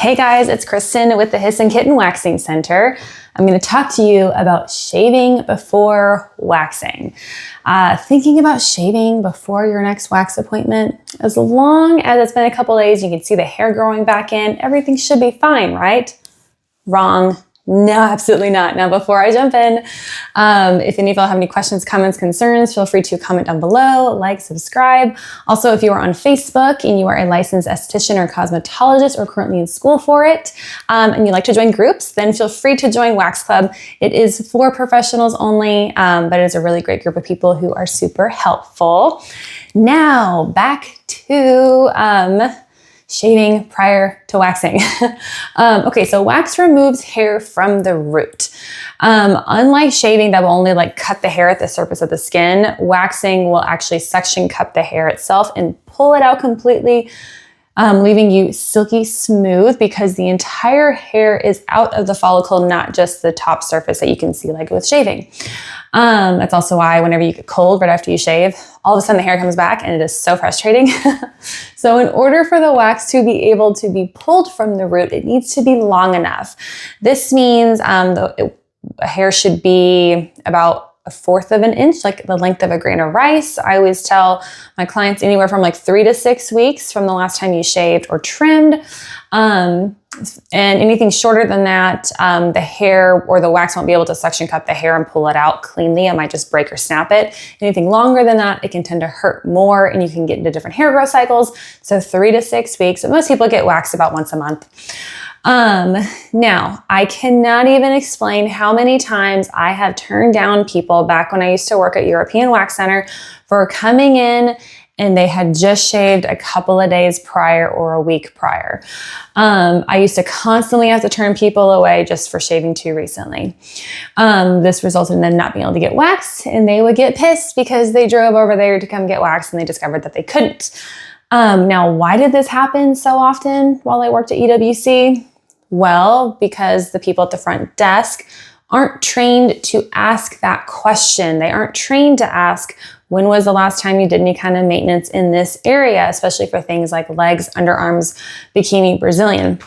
Hey guys, it's Kristen with the Hiss'n Kitten Waxing Center. I'm going to talk to you about shaving before waxing. Thinking about shaving before your next wax appointment, as long as it's been a couple days, you can see the hair growing back in, everything should be fine, right? Wrong. No, absolutely not. Now, before I jump in, if any of y'all have any questions, comments, concerns, feel free to comment down below, like, subscribe. Also, if you are on Facebook and you are a licensed esthetician or cosmetologist or currently in school for it, and you'd like to join groups, then feel free to join Wax Club. It is for professionals only, but it is a really great group of people who are super helpful. Now, back to shaving prior to waxing. Okay, so wax removes hair from the root. Unlike shaving that will only cut the hair at the surface of the skin, waxing will actually suction cup the hair itself and pull it out completely, leaving you silky smooth because the entire hair is out of the follicle, not just the top surface that you can see like with shaving. That's also why whenever you get cold right after you shave, all of a sudden the hair comes back and it is so frustrating. So in order for the wax to be able to be pulled from the root, it needs to be long enough. This means the hair should be about 1/4 of an inch, like the length of a grain of rice. I always tell my clients anywhere from 3 to 6 weeks from the last time you shaved or trimmed. And anything shorter than that, the hair or the wax won't be able to suction cup the hair and pull it out cleanly. It might just break or snap it. Anything longer than that, it can tend to hurt more and you can get into different hair growth cycles. So 3 to 6 weeks, but most people get waxed about once a month. Now, I cannot even explain how many times I have turned down people back when I used to work at European Wax Center for coming in and they had just shaved a couple of days prior or a week prior. I used to constantly have to turn people away just for shaving too recently. This resulted in them not being able to get waxed and they would get pissed because they drove over there to come get waxed and they discovered that they couldn't. Now, why did this happen so often while I worked at EWC? Well, because the people at the front desk aren't trained to ask that question. They aren't trained to ask, when was the last time you did any kind of maintenance in this area, especially for things like legs, underarms, bikini, Brazilian.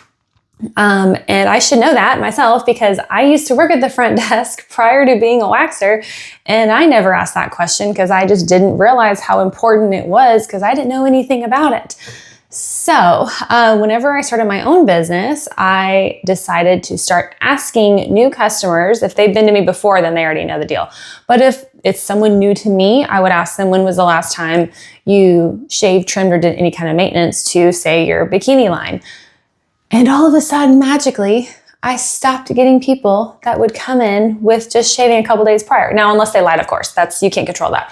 And I should know that myself because I used to work at the front desk prior to being a waxer, and I never asked that question because I just didn't realize how important it was because I didn't know anything about it. So whenever I started my own business, I decided to start asking new customers. If they've been to me before, then they already know the deal. But if it's someone new to me, I would ask them, when was the last time you shaved, trimmed, or did any kind of maintenance to, say, your bikini line? And all of a sudden, magically, I stopped getting people that would come in with just shaving a couple days prior. Now, unless they lied, of course, you can't control that.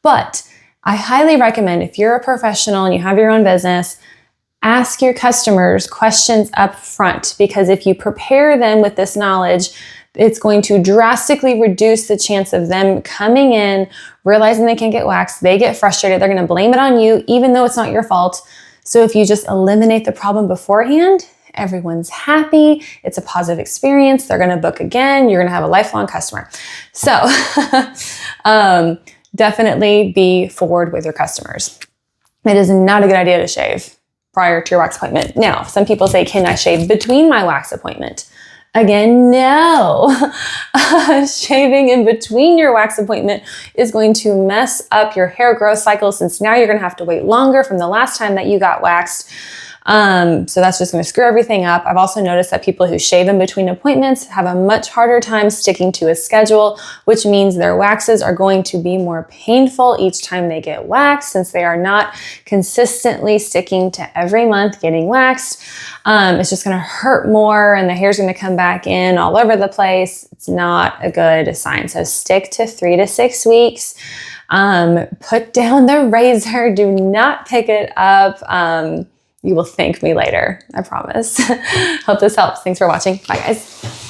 But I highly recommend, if you're a professional and you have your own business, ask your customers questions up front, because if you prepare them with this knowledge, it's going to drastically reduce the chance of them coming in, realizing they can't get waxed, they get frustrated, they're going to blame it on you, even though it's not your fault. So if you just eliminate the problem beforehand, everyone's happy, it's a positive experience, they're going to book again, you're going to have a lifelong customer. So definitely be forward with your customers. It is not a good idea to shave prior to your wax appointment. Now, some people say, can I shave between my wax appointment? Again, no. Shaving in between your wax appointment is going to mess up your hair growth cycle, since now you're going to have to wait longer from the last time that you got waxed. So that's just going to screw everything up. I've also noticed that people who shave in between appointments have a much harder time sticking to a schedule, which means their waxes are going to be more painful each time they get waxed, since they are not consistently sticking to every month getting waxed. It's just going to hurt more and the hair's going to come back in all over the place. It's not a good sign. So stick to 3 to 6 weeks. Put down the razor. Do not pick it up. You will thank me later, I promise. Hope this helps. Thanks for watching. Bye, guys.